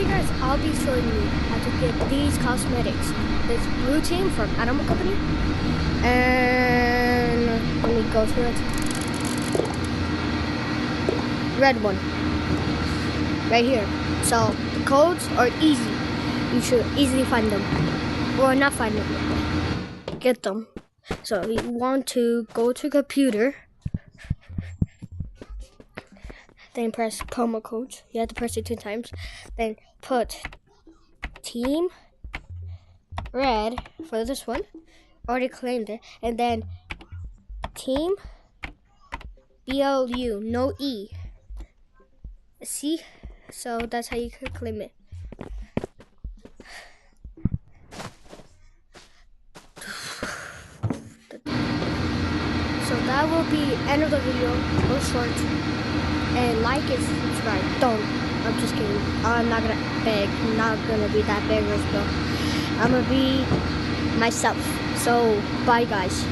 guys, I'll be showing you how to get these cosmetics. This blue team from Animal Company. And let me go to it. Red one. Right here. So the codes are easy. You should easily find them. Or not find them. Get them. So you want to go to computer. Then press promo code. You have to press it 2 times. Then put team red for this one. Already claimed it. And then team BLU, no E. See? So that's how you can claim it. So that will be end of the video. Real short. And like and subscribe. Don't. I'm just kidding. I'm not gonna beg. I'm not gonna be that beggars, but I'm gonna be myself. So bye guys.